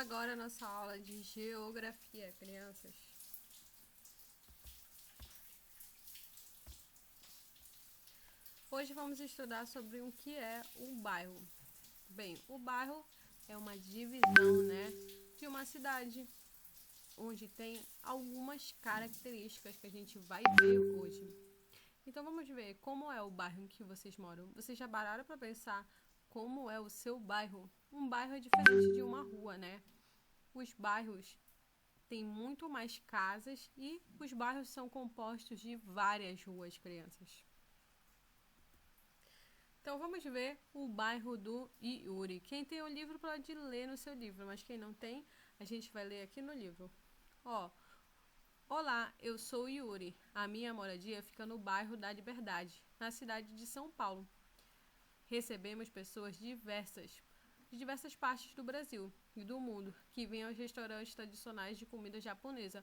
agora a nossa aula de geografia, crianças. Hoje vamos estudar sobre o que é um bairro. Bem, o bairro é uma divisão, de uma cidade, onde tem algumas características que a gente vai ver hoje. Então vamos ver como é o bairro em que vocês moram. Vocês já pararam para pensar como é o seu bairro? Um bairro é diferente de uma rua, né? Os bairros têm muito mais casas e os bairros são compostos de várias ruas, crianças. Então vamos ver o bairro do Yuri. Quem tem o livro pode ler no seu livro, mas quem não tem, a gente vai ler aqui no livro. Olá, eu sou o Yuri. A minha moradia fica no bairro da Liberdade, na cidade de São Paulo. Recebemos pessoas de diversas partes do Brasil e do mundo que vêm aos restaurantes tradicionais de comida japonesa,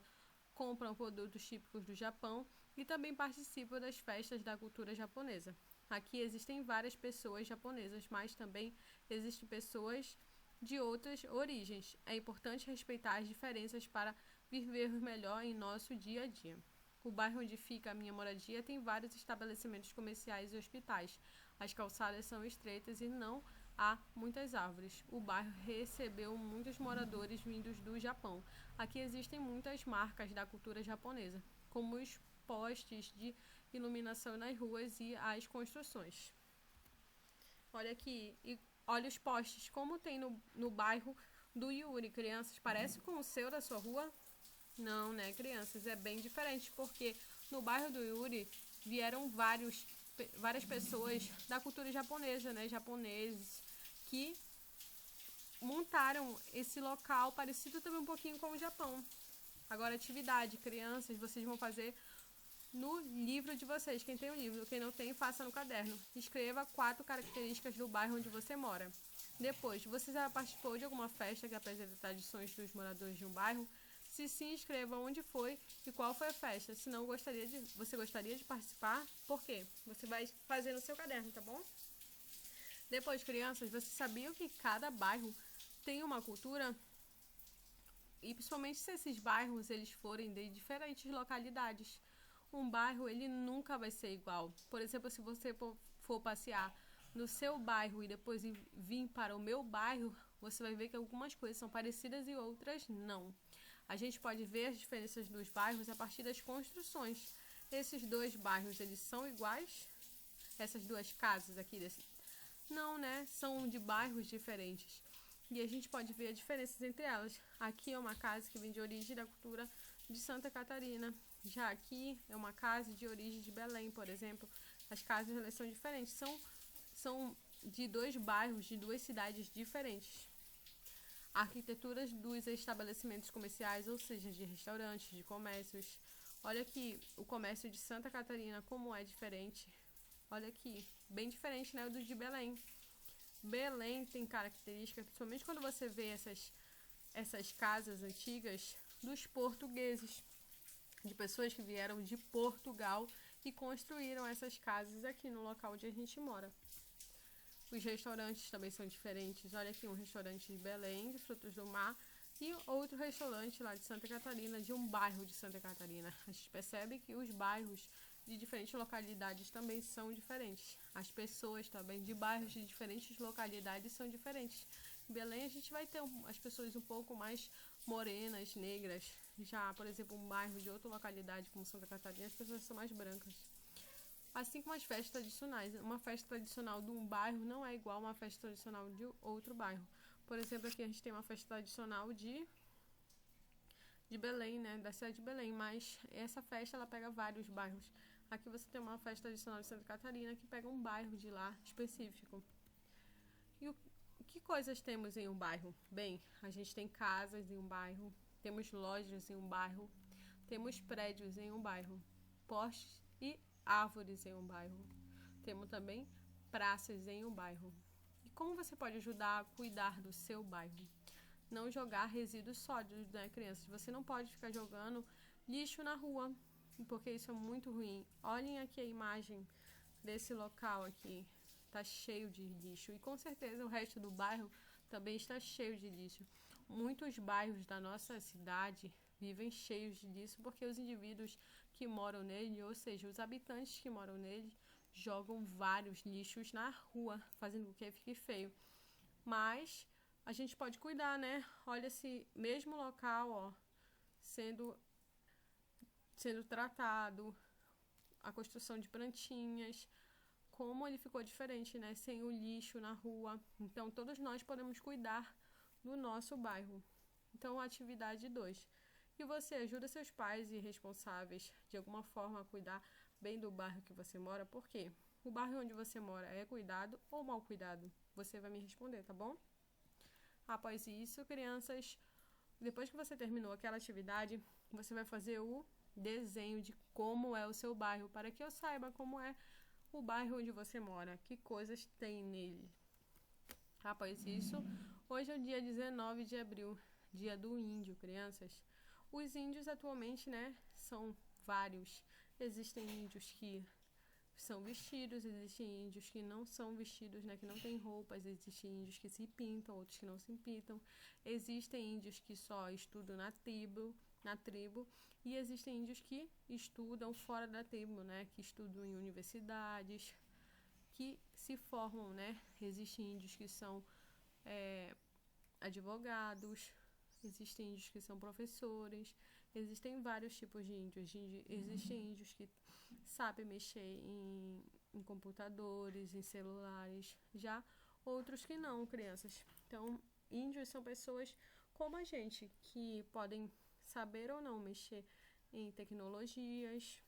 compram produtos típicos do Japão e também participam das festas da cultura japonesa. Aqui existem várias pessoas japonesas, mas também existem pessoas de outras origens. É importante respeitar as diferenças para vivermos melhor em nosso dia a dia. O bairro onde fica a minha moradia tem vários estabelecimentos comerciais e hospitais. As calçadas são estreitas e não há muitas árvores. O bairro recebeu muitos moradores vindos do Japão. Aqui existem muitas marcas da cultura japonesa, como os postes de iluminação nas ruas e as construções. Olha aqui, e olha os postes, como tem no bairro do Yuri, crianças. Parece com o seu da sua rua? Não, né, crianças? É bem diferente, porque no bairro do Yuri vieram várias pessoas da cultura japonesa, japoneses, que montaram esse local parecido também um pouquinho com o Japão. Agora, atividade, crianças, vocês vão fazer no livro de vocês. Quem tem o livro, quem não tem, faça no caderno. Escreva 4 características do bairro onde você mora. Depois, você já participou de alguma festa que apresenta tradições dos moradores de um bairro? Se sim, escreva onde foi e qual foi a festa. Se não, você gostaria de participar? Por quê? Você vai fazer no seu caderno, tá bom? Depois, crianças, vocês sabiam que cada bairro tem uma cultura? E principalmente se esses bairros eles forem de diferentes localidades. Um bairro ele nunca vai ser igual. Por exemplo, se você for passear no seu bairro e depois vir para o meu bairro, você vai ver que algumas coisas são parecidas e outras não. A gente pode ver as diferenças dos bairros a partir das construções. Esses dois bairros eles são iguais? Essas duas casas aqui não, né? São de bairros diferentes. E a gente pode ver as diferenças entre elas. Aqui é uma casa que vem de origem da cultura de Santa Catarina. Já aqui é uma casa de origem de Belém, por exemplo. As casas elas são diferentes. São de 2 bairros, de 2 cidades diferentes. A arquitetura dos estabelecimentos comerciais, ou seja, de restaurantes, de comércios. Olha aqui o comércio de Santa Catarina, como é diferente. Olha aqui, bem diferente, né, do de Belém. Belém tem características, principalmente quando você vê essas casas antigas dos portugueses, de pessoas que vieram de Portugal e construíram essas casas aqui no local onde a gente mora. Os restaurantes também são diferentes. Olha aqui um restaurante de Belém, de frutos do mar, e outro restaurante lá de Santa Catarina, de um bairro de Santa Catarina. A gente percebe que os bairros de diferentes localidades também são diferentes. As pessoas também de bairros de diferentes localidades são diferentes. Em Belém a gente vai ter as pessoas um pouco mais morenas, negras. Já, por exemplo, um bairro de outra localidade como Santa Catarina, as pessoas são mais brancas. Assim como as festas tradicionais. Uma festa tradicional de um bairro não é igual a uma festa tradicional de outro bairro. Por exemplo, aqui a gente tem uma festa tradicional de Belém, da cidade de Belém, mas essa festa ela pega vários bairros. Aqui você tem uma festa tradicional de Santa Catarina que pega um bairro de lá específico. E que coisas temos em um bairro? Bem, a gente tem casas em um bairro, temos lojas em um bairro, temos prédios em um bairro, postes e árvores em um bairro. Temos também praças em um bairro. E como você pode ajudar a cuidar do seu bairro? Não jogar resíduos sólidos, crianças? Você não pode ficar jogando lixo na rua, porque isso é muito ruim. Olhem aqui a imagem desse local aqui. Está cheio de lixo. E com certeza o resto do bairro também está cheio de lixo. muitos bairros da nossa cidade vivem cheios disso porque os indivíduos que moram nele, ou seja, os habitantes que moram nele, jogam vários lixos na rua, fazendo com que fique feio. Mas a gente pode cuidar, né? Olha esse mesmo local, ó, sendo tratado, a construção de plantinhas, como ele ficou diferente, né? Sem o lixo na rua. Então, todos nós podemos cuidar do nosso bairro. Então, atividade 2. E você ajuda seus pais e responsáveis de alguma forma a cuidar bem do bairro que você mora? Por quê? O bairro onde você mora é cuidado ou mal cuidado? Você vai me responder, tá bom? Após isso, crianças, depois que você terminou aquela atividade, você vai fazer o desenho de como é o seu bairro, para que eu saiba como é o bairro onde você mora, que coisas tem nele. Após isso, hoje é o dia 19 de abril, dia do índio, crianças. Os índios atualmente, né, são vários. Existem índios que são vestidos, existem índios que não são vestidos, né, que não têm roupas, existem índios que se pintam, outros que não se pintam. Existem índios que só estudam na tribo, e existem índios que estudam fora da tribo, né, que estudam em universidades, que se formam, né. Existem índios que são advogados, existem índios que são professores, existem vários tipos de índios. Existem índios que sabem mexer em computadores, em celulares, já outros que não, crianças. Então, índios são pessoas como a gente, que podem saber ou não mexer em tecnologias,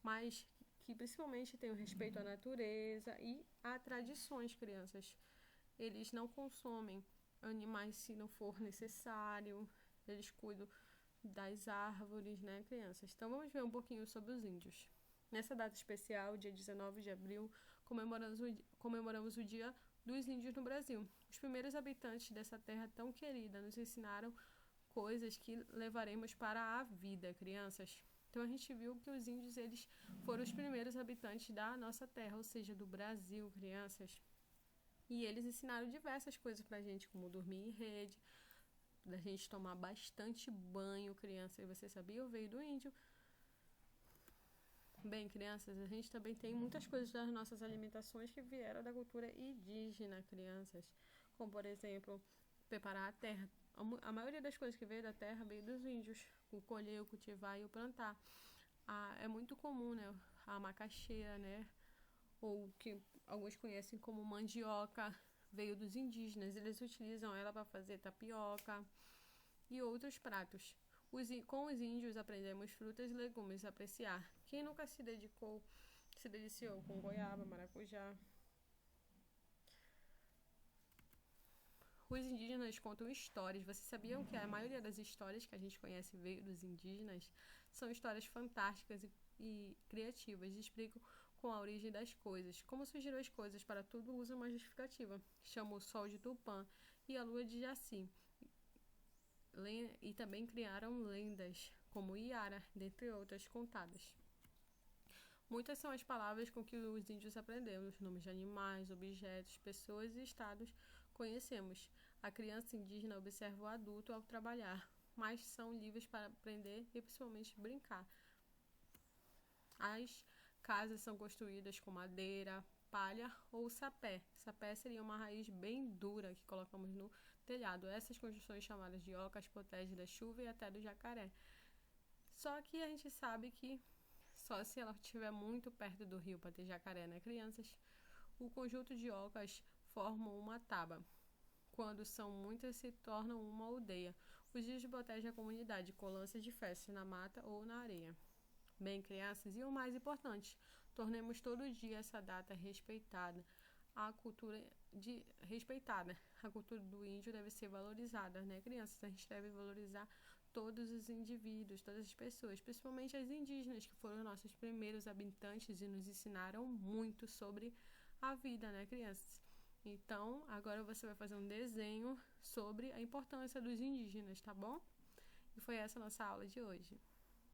mas que principalmente têm o respeito à natureza e a tradições, crianças. Eles não consomem animais se não for necessário, eles cuidam das árvores, né, crianças? Então vamos ver um pouquinho sobre os índios. Nessa data especial, dia 19 de abril, comemoramos o Dia dos Índios no Brasil. Os primeiros habitantes dessa terra tão querida nos ensinaram coisas que levaremos para a vida, crianças. Então a gente viu que os índios, eles foram os primeiros habitantes da nossa terra, ou seja, do Brasil, crianças. E eles ensinaram diversas coisas pra gente, como dormir em rede, da gente tomar bastante banho, criança. E você sabia? Eu veio do índio. Bem, crianças, a gente também tem muitas coisas das nossas alimentações que vieram da cultura indígena, crianças. Como, por exemplo, preparar a terra. A maioria das coisas que veio da terra veio dos índios. O colher, o cultivar e o plantar. É muito comum, né? A macaxeira, né? Ou que alguns conhecem como mandioca, veio dos indígenas. Eles utilizam ela para fazer tapioca e outros pratos. Com os índios aprendemos frutas e legumes a apreciar. Quem nunca se deliciou com goiaba, maracujá? Os indígenas contam histórias. Vocês sabiam que a maioria das histórias que a gente conhece veio dos indígenas? São histórias fantásticas e criativas. Explicam com a origem das coisas. Como surgiram as coisas, para tudo usa uma justificativa. Chama o sol de Tupã e a lua de Jaci. E também criaram lendas, como Iara, dentre outras contadas. Muitas são as palavras com que os índios aprenderam, os nomes de animais, objetos, pessoas e estados conhecemos. A criança indígena observa o adulto ao trabalhar, mas são livres para aprender e principalmente brincar. As casas são construídas com madeira, palha ou sapé. Sapé seria uma raiz bem dura que colocamos no telhado. Essas construções chamadas de ocas protegem da chuva e até do jacaré. Só que a gente sabe que só se ela estiver muito perto do rio para ter jacaré, né, crianças? O conjunto de ocas formam uma taba. Quando são muitas, se tornam uma aldeia. Os dias protegem a comunidade com lanças de festas na mata ou na areia. Bem, crianças, e o mais importante, tornemos todo dia essa data respeitada. A cultura do índio deve ser valorizada, né, crianças? A gente deve valorizar todos os indivíduos, todas as pessoas, principalmente as indígenas, que foram nossos primeiros habitantes e nos ensinaram muito sobre a vida, né, crianças? Então, agora você vai fazer um desenho sobre a importância dos indígenas, tá bom? E foi essa a nossa aula de hoje.